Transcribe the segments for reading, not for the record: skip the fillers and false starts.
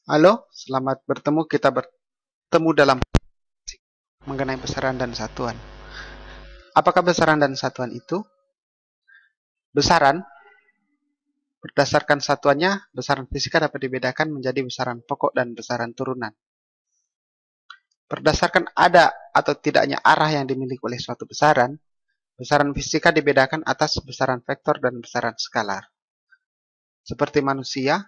Halo, selamat bertemu. Kita bertemu dalam mengenai besaran dan satuan. Apakah besaran dan satuan itu? Besaran, berdasarkan satuannya, besaran fisika dapat dibedakan menjadi besaran pokok dan besaran turunan. Berdasarkan ada atau tidaknya arah yang dimiliki oleh suatu besaran, besaran fisika dibedakan atas besaran vektor dan besaran skalar. Seperti manusia,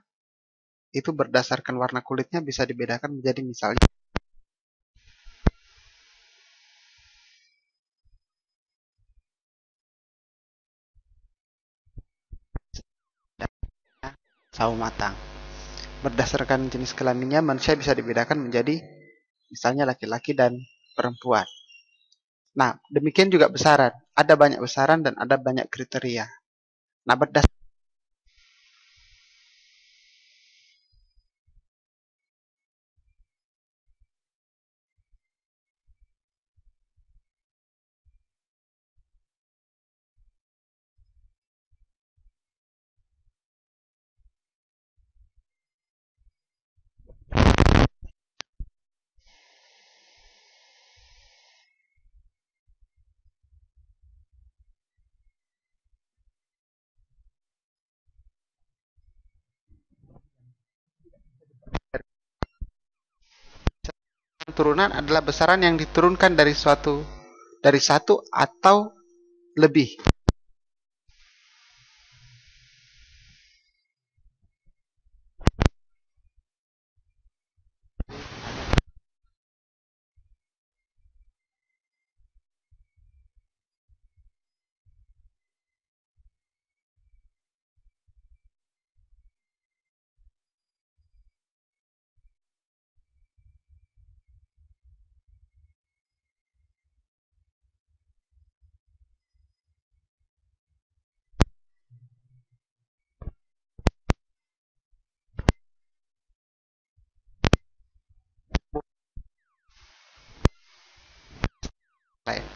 itu berdasarkan warna kulitnya bisa dibedakan menjadi misalnya sawo matang. Berdasarkan jenis kelaminnya, manusia bisa dibedakan menjadi misalnya laki-laki dan perempuan. Nah, demikian juga besaran. Ada banyak besaran dan ada banyak kriteria. Nah, berdasarkan turunan adalah besaran yang diturunkan dari satu atau lebih.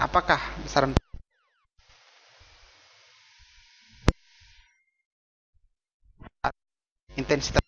Apakah besaran intensitas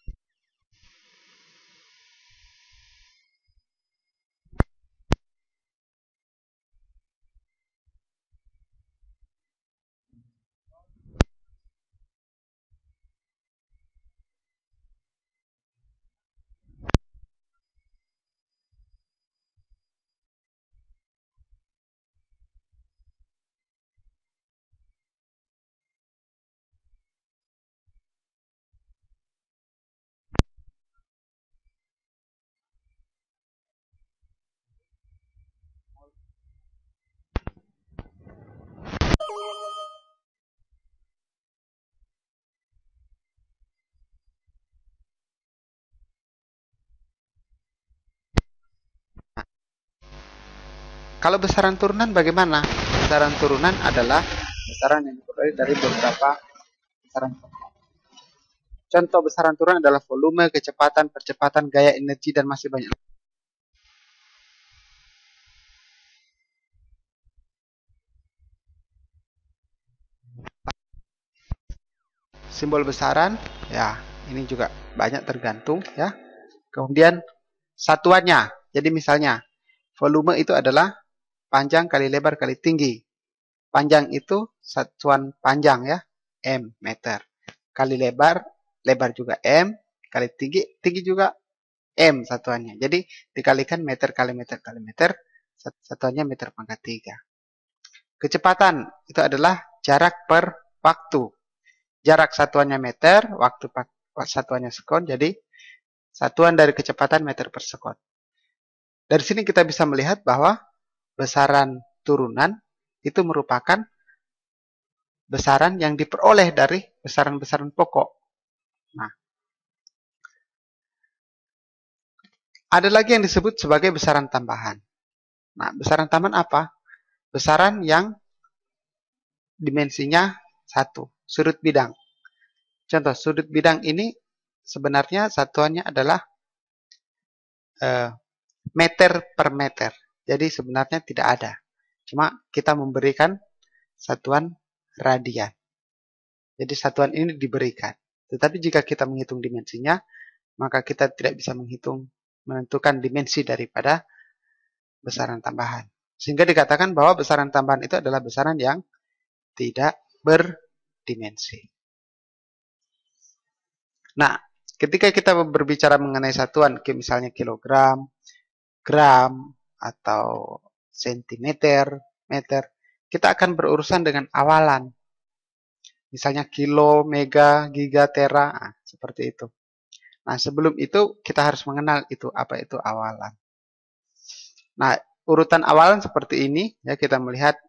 kalau besaran turunan bagaimana? Besaran turunan adalah besaran yang diperoleh dari beberapa besaran. Contoh besaran turunan adalah volume, kecepatan, percepatan, gaya energi, dan masih banyak. Simbol besaran, ya ini juga banyak tergantung ya. Kemudian satuannya, jadi misalnya volume itu adalah panjang kali lebar kali tinggi. Panjang itu satuan panjang ya, M meter. Kali lebar, lebar juga M, kali tinggi, tinggi juga M satuannya. Jadi dikalikan meter kali meter kali meter, satuannya meter pangkat 3. Kecepatan itu adalah jarak per waktu. Jarak satuannya meter, waktu satuannya sekon, jadi satuan dari kecepatan meter per sekon. Dari sini kita bisa melihat bahwa besaran turunan itu merupakan besaran yang diperoleh dari besaran-besaran pokok. Nah, ada lagi yang disebut sebagai besaran tambahan. Nah, besaran tambahan apa? Besaran yang dimensinya 1, sudut bidang. Contoh, sudut bidang ini sebenarnya satuannya adalah meter per meter. Jadi sebenarnya tidak ada. Cuma kita memberikan satuan radian. Jadi satuan ini diberikan. Tetapi jika kita menghitung dimensinya, maka kita tidak bisa menentukan dimensi daripada besaran tambahan. Sehingga dikatakan bahwa besaran tambahan itu adalah besaran yang tidak berdimensi. Nah, ketika kita berbicara mengenai satuan, misalnya kilogram, gram, atau sentimeter, meter, kita akan berurusan dengan awalan. Misalnya kilo, mega, giga, tera, seperti itu. Nah, sebelum itu kita harus mengenal itu apa itu awalan. Nah, urutan awalan seperti ini ya, kita melihat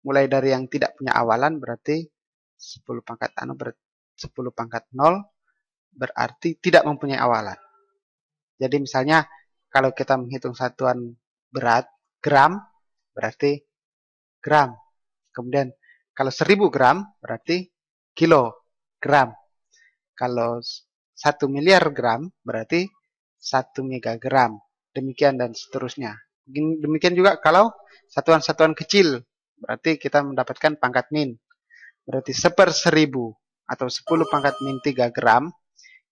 mulai dari yang tidak punya awalan berarti 10 pangkat 10 pangkat 0 berarti tidak mempunyai awalan. Jadi misalnya kalau kita menghitung satuan berat gram berarti gram. Kemudian kalau 1000 gram berarti kilogram. Kalau 1 miliar gram berarti 1 megagram. Demikian dan seterusnya. Demikian juga kalau satuan-satuan kecil berarti kita mendapatkan pangkat min. Berarti 1/1000 atau 10 pangkat min 3 gram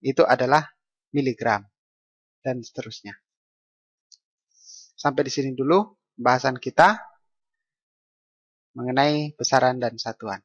itu adalah miligram. Dan seterusnya. Sampai di sini dulu pembahasan kita mengenai besaran dan satuan.